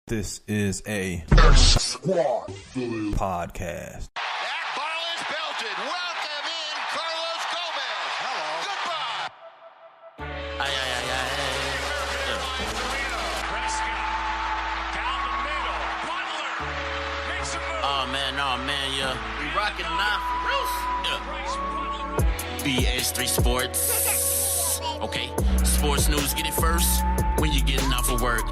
This is a podcast. That ball is belted. Welcome in Carlos Gomez. Hello. Goodbye. Ay. Oh man, yeah. We rocking now for real. Yeah. BS3 Sports. Okay. Sports news, get it first when you're getting off of work.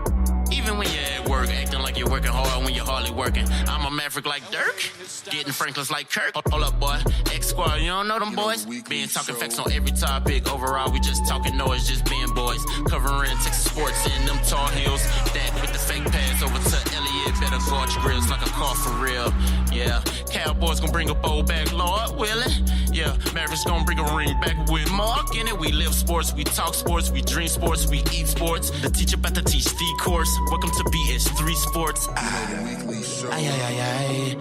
Even when you're at work, acting like you're working hard when you're hardly working. I'm a maverick like Dirk, getting Franklin's like Kirk. Hold up, boy. X-Squad, you don't know them boys? Being talking facts on every topic. Overall, we just talking noise, just being boys. Covering Texas sports in them tall hills. That with the fake pass over to Elliott. Better guard your grills like a car for real. Yeah. Cowboys gonna bring a bowl back, Lord, will it? Yeah. Mavericks gonna bring a ring back with Mark in it. We live sports, we talk sports, we dream sports, we eat sports. The teacher about to teach the course. Welcome to BS3 Sports. The weekly show. Ay.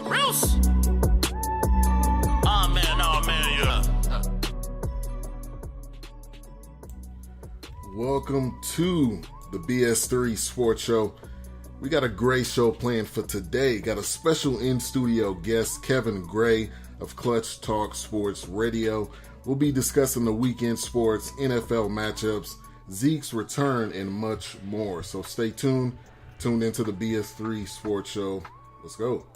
Gross. Oh man, yeah. Welcome to the BS3 Sports Show. We got a great show planned for today. Got a special in-studio guest, Kevin Gray of Clutch Talk Sports Radio. We'll be discussing the weekend sports, NFL matchups, Zeke's return, and much more. So stay tuned into the BS3 Sports Show. Let's go.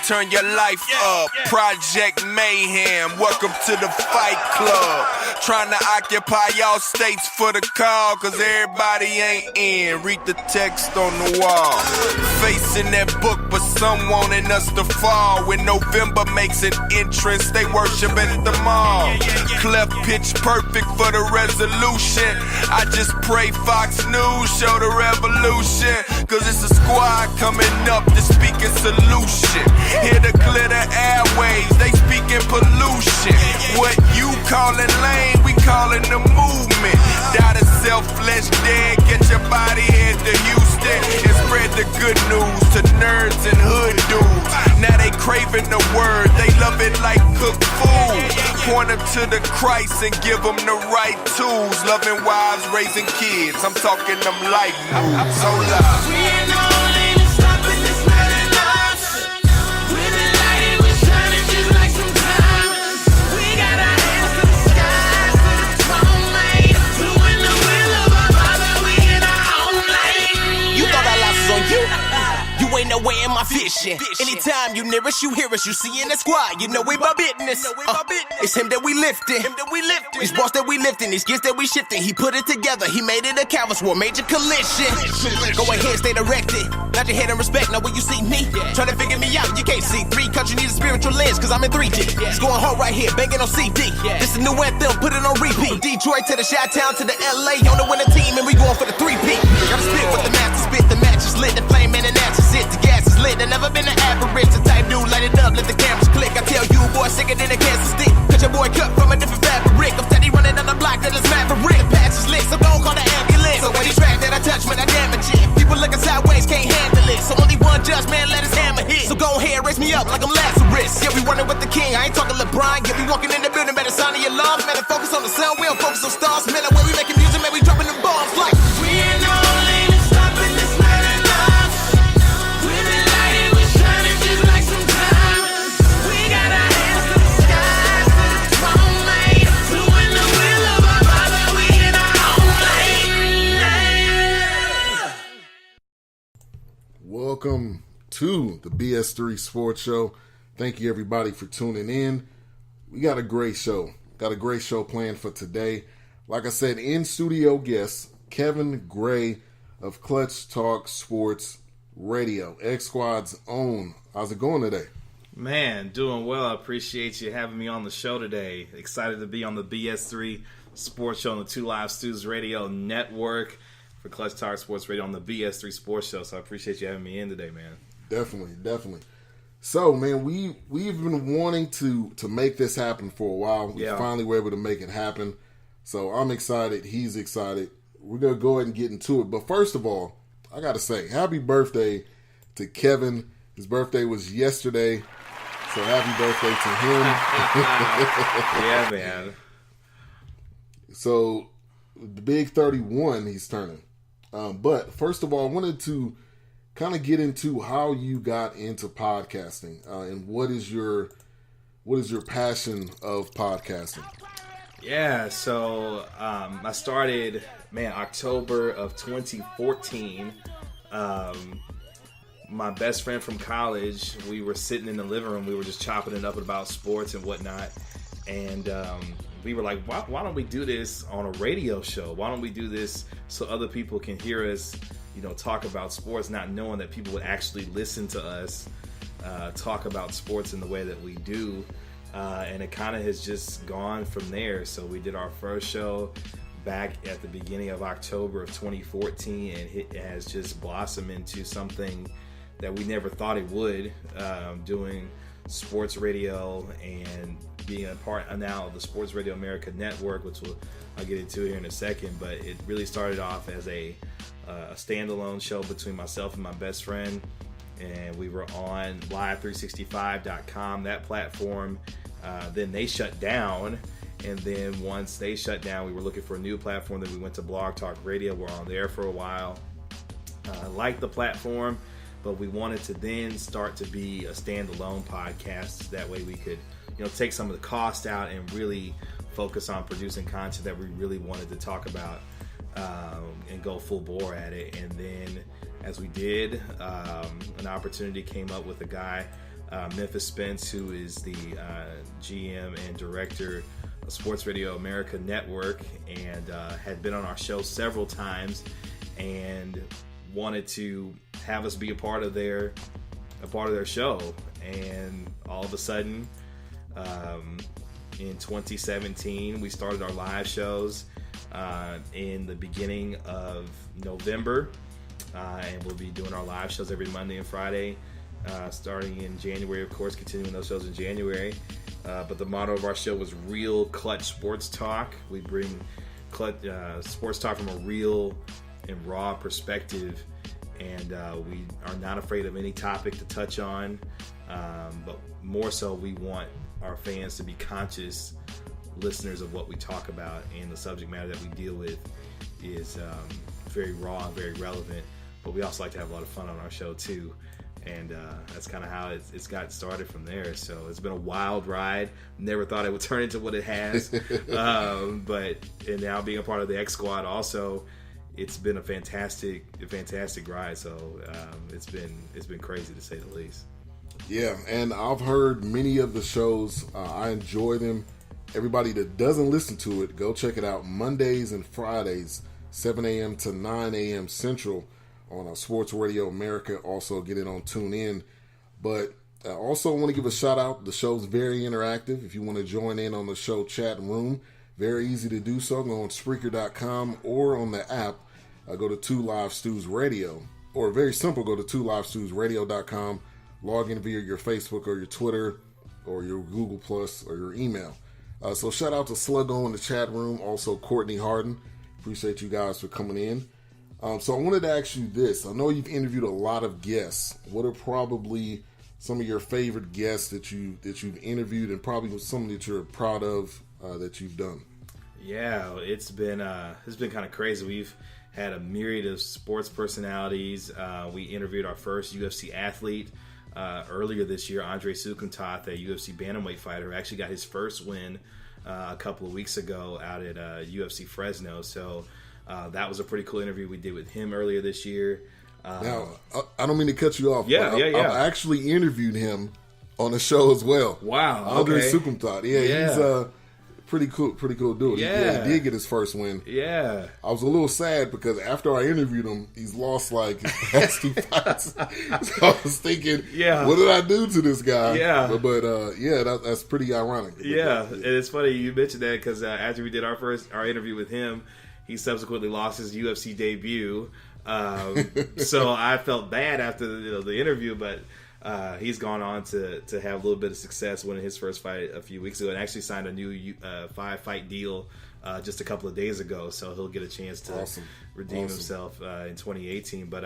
Turn your life up. Project Mayhem. Welcome to the Fight Club. Trying to occupy y'all states for the call, cause everybody ain't in. Read the text on the wall. Facing that book, but some wanting us to fall. When November makes an entrance, they worship at the mall. Clef pitch perfect for the resolution. I just pray Fox News show the revolution, cause it's a squad coming up to speak a solution. Here to clear the airways, they speaking pollution. What you calling lame, we calling the movement. Die to self, flesh dead, get your body head to Houston and spread the good news to nerds and hood dudes. Now they craving the word, they love it like cooked food. Point them to the Christ and give them the right tools. Loving wives, raising kids, I'm talking them life moves. So loud. We ain't no ain't stopping this night and us. We've been lighting, we're shining just like some diamonds. We got our hands to the skies, to the throne, mate. Doing the will of our Father, we in our own lane. You thought our lives was on you? You ain't nowhere in my vision. Anytime you near us, you hear us, you see in the squad, you know we my business. It's him that we lifting. These balls that we lifting, these gifts that we shifting. He put it together, he made it a canvas for a major collision. Go ahead, stay directed. Nod your head and respect, now when you see me, try to figure me out, you can't see. 3 country need a spiritual lens, cause I'm in 3D. It's going hard right here, banging on CD. This a new anthem, put it on repeat. Detroit to the Chi-Town to the LA, on the winning team, and we going for the 3-peat. Gotta spit with the master spit, the match is lit, the flame and the natural sit, the gas is lit. I never been an average, the type dude, light it up, let the cameras click. I tell you, boy, sicker than a cancer stick. Cause your boy cut from a different fabric. I'm steady running down the block that is maverick. The patch is lit, so don't call the ambulance. So any track that I touch, man, I damage it. People looking sideways, can't handle it. So only one judge, man, let his hammer hit. So go ahead, raise me up like I'm Lazarus. Yeah, we running with the king, I ain't talking LeBron. Yeah, we walking in the building, better sound of your alarms. Man, focus on the sound, we don't focus on stars. Man, the way we making music, man, we dropping them bombs like We ain't no ain't stopping this night and us. We've been lighting, we're shining just like some diamonds. We got our hands to the skies, to the throne, mate. Doing the will of our Father, we in our own lane. Welcome to the BS3 Sports Show. Thank you everybody for tuning in. We got a great show. Got a great show planned for today. Like I said, in studio guests, Kevin Gray of Clutch Talk Sports Radio, X Squad's own. How's it going today? Man, doing well. I appreciate you having me on the show today. Excited to be on the BS3 Sports Show on the 2 Live Stews Radio Network for Clutch Talk Sports Radio on the BS3 Sports Show. So I appreciate you having me in today, man. Definitely. So, man, we've been wanting to make this happen for a while. We finally were able to make it happen. So I'm excited. He's excited. We're going to go ahead and get into it. But first of all, I got to say, happy birthday to Kevin. His birthday was yesterday. So happy birthday to him. Yeah, man. So the big 31 he's turning. But first of all, I wanted to kind of get into how you got into podcasting and what is your passion of podcasting? Yeah, so I started, October of 2014. My best friend from college, we were sitting in the living room. We were just chopping it up about sports and whatnot. And we were like, why don't we do this on a radio show? Why don't we do this so other people can hear us, talk about sports, not knowing that people would actually listen to us talk about sports in the way that we do. And it kind of has just gone from there. So we did our first show back at the beginning of October of 2014, and it has just blossomed into something that we never thought it would, doing sports radio and being a part now of the Sports Radio America Network, which I'll get into here in a second. But it really started off as a standalone show between myself and my best friend, and we were on live365.com, that platform. Then they shut down, and then once they shut down, we were looking for a new platform. Then we went to Blog Talk Radio. We're on there for a while. I liked the platform, but we wanted to then start to be a standalone podcast. That way we could, take some of the cost out and really focus on producing content that we really wanted to talk about and go full bore at it. And then as we did, an opportunity came up with a guy, Memphis Spence, who is the GM and director of Sports Radio America Network, and had been on our show several times and wanted to have us be a part of their show. And all of a sudden, in 2017, we started our live shows in the beginning of November, and we'll be doing our live shows every Monday and Friday, starting in January, of course, continuing those shows in January. But the motto of our show was Real Clutch Sports Talk. We bring sports talk from a real and raw perspective, and we are not afraid of any topic to touch on, but more so we want our fans to be conscious listeners of what we talk about, and the subject matter that we deal with is very raw and very relevant, but we also like to have a lot of fun on our show too. And that's kind of how it's got started from there. So it's been a wild ride. Never thought it would turn into what it has. But now being a part of the X Squad also, it's been a fantastic ride. So it's been crazy to say the least. Yeah, and I've heard many of the shows. I enjoy them. Everybody that doesn't listen to it, go check it out. Mondays and Fridays, 7 a.m. to 9 a.m. Central on Sports Radio America. Also get it on TuneIn. But I also want to give a shout out. The show's very interactive. If you want to join in on the show chat room, very easy to do so. Go on Spreaker.com or on the app. Go to 2 Live Stews Radio. Or very simple, go to 2LiveStewsRadio.com. Log in via your Facebook or your Twitter or your Google Plus or your email. So shout out to Sluggo in the chat room. Also Courtney Harden. Appreciate you guys for coming in. So I wanted to ask you this. I know you've interviewed a lot of guests. What are probably some of your favorite guests that you've interviewed, and probably some that you're proud of that you've done? Yeah, it's been kind of crazy. We've had a myriad of sports personalities. We interviewed our first UFC athlete earlier this year, Andre Sukumtath, a UFC bantamweight fighter, who actually got his first win a couple of weeks ago out at UFC Fresno. So that was a pretty cool interview we did with him earlier this year. Now, I don't mean to cut you off. Yeah. I've actually interviewed him on the show as well. Wow. Andre okay. Sukumtath. Yeah, he's Pretty cool dude. Yeah. He did get his first win. Yeah. I was a little sad because after I interviewed him, he's lost like his past 2 fights. So I was thinking, what did I do to this guy? Yeah. But that's pretty ironic. Yeah, and it's funny you mentioned that because after we did our interview with him, he subsequently lost his UFC debut. So I felt bad after the interview, but he's gone on to have a little bit of success winning his first fight a few weeks ago and actually signed a new 5-fight deal just a couple of days ago. So he'll get a chance to redeem himself in 2018. But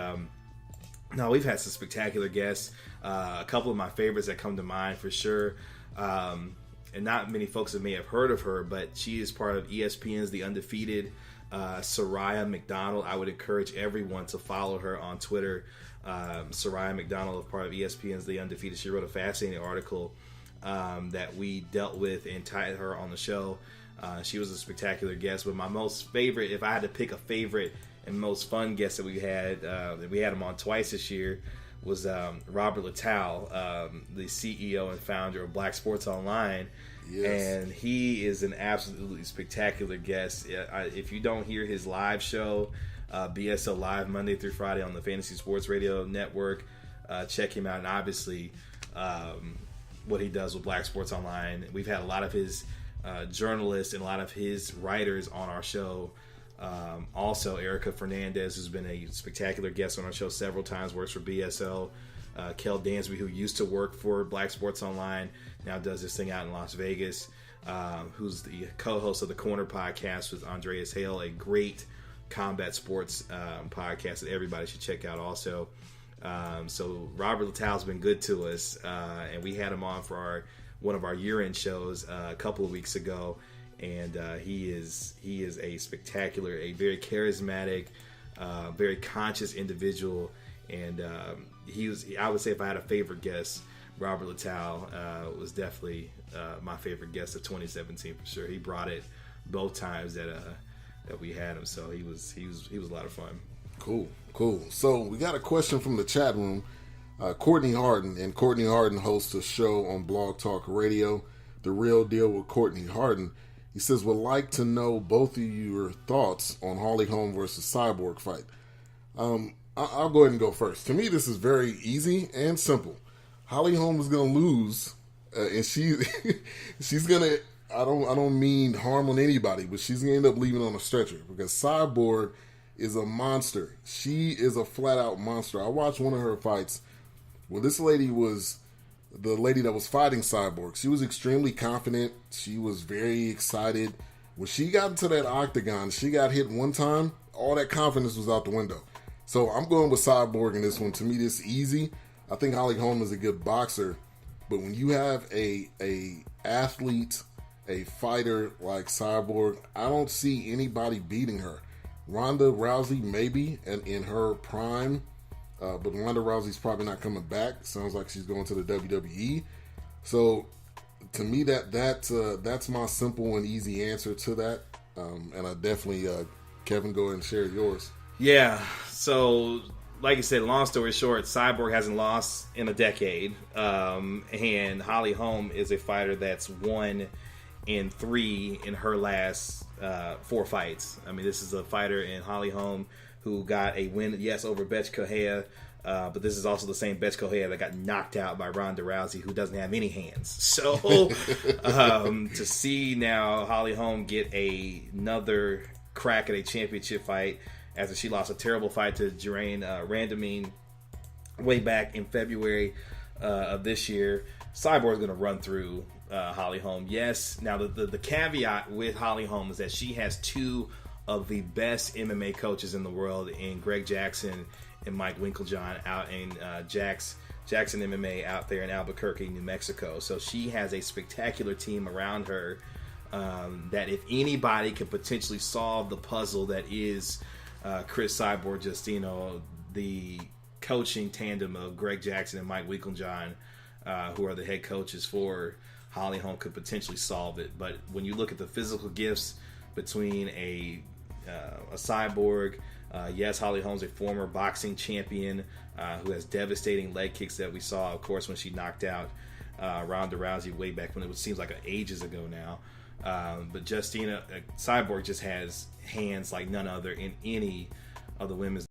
no, we've had some spectacular guests. A couple of my favorites that come to mind for sure. And not many folks may have heard of her, but she is part of ESPN's The Undefeated. Soraya McDonald. I would encourage everyone to follow her on Twitter. Soraya McDonald, part of ESPN's The Undefeated. She wrote a fascinating article that we dealt with and tied her on the show. She was a spectacular guest, but my most favorite, if I had to pick a favorite and most fun guest that we had him on twice this year, was Robert Littell, the CEO and founder of Black Sports Online. Yes. And he is an absolutely spectacular guest. If you don't hear his live show, BSL Live, Monday through Friday on the Fantasy Sports Radio Network, check him out. And obviously, what he does with Black Sports Online. We've had a lot of his journalists and a lot of his writers on our show. Also, Erica Fernandez, who's been a spectacular guest on our show several times, works for BSO. Kel Dansby, who used to work for Black Sports Online, now does this thing out in Las Vegas, who's the co-host of the Corner podcast with Andreas Hale, a great combat sports podcast that everybody should check out also. So Robert Littell's been good to us, and we had him on for one of our year-end shows a couple of weeks ago, and he is a spectacular, a very charismatic, very conscious individual, and I would say if I had a favorite guest, Robert Littell was definitely my favorite guest of 2017 for sure. He brought it both times that we had him, so he was a lot of fun. Cool. So we got a question from the chat room. Courtney Harden, and Courtney Harden hosts a show on Blog Talk Radio, The Real Deal with Courtney Harden. He says, would like to know both of your thoughts on Holly Holm versus Cyborg fight. I'll go ahead and go first. To me, this is very easy and simple. Holly Holm is going to lose, and she's going to, I don't mean harm on anybody, but she's going to end up leaving on a stretcher because Cyborg is a monster. She is a flat-out monster. I watched one of her fights where this lady was the lady that was fighting Cyborg. She was extremely confident. She was very excited. When she got into that octagon, she got hit one time, all that confidence was out the window. So I'm going with Cyborg in this one. To me, this is easy. I think Holly Holm is a good boxer, but when you have a athlete, a fighter like Cyborg, I don't see anybody beating her. Ronda Rousey maybe in her prime, but Ronda Rousey's probably not coming back. Sounds like she's going to the WWE. So to me, that's my simple and easy answer to that. And I definitely, Kevin, go ahead and share yours. Yeah, so like you said, long story short, Cyborg hasn't lost in a decade, and Holly Holm is a fighter that's 1-3 in her last 4 fights. I mean, this is a fighter in Holly Holm who got a win, yes, over Bethe Correia, but this is also the same Bethe Correia that got knocked out by Ronda Rousey, who doesn't have any hands. So to see now Holly Holm get another crack at a championship fight after she lost a terrible fight to Jeraine Randamine way back in February of this year, Cyborg's going to run through Holly Holm. Yes, now the caveat with Holly Holm is that she has 2 of the best MMA coaches in the world in Greg Jackson and Mike Winklejohn out in Jackson MMA out there in Albuquerque, New Mexico. So she has a spectacular team around her that if anybody can potentially solve the puzzle that is Chris Cyborg Justino, the coaching tandem of Greg Jackson and Mike Winklejohn, who are the head coaches for Holly Holm, could potentially solve it. But when you look at the physical gifts between a Cyborg, yes, Holly Holm's a former boxing champion who has devastating leg kicks that we saw, of course, when she knocked out Ronda Rousey way back when it seems like ages ago now. But Justina Cyborg just has hands like none other in any of the women's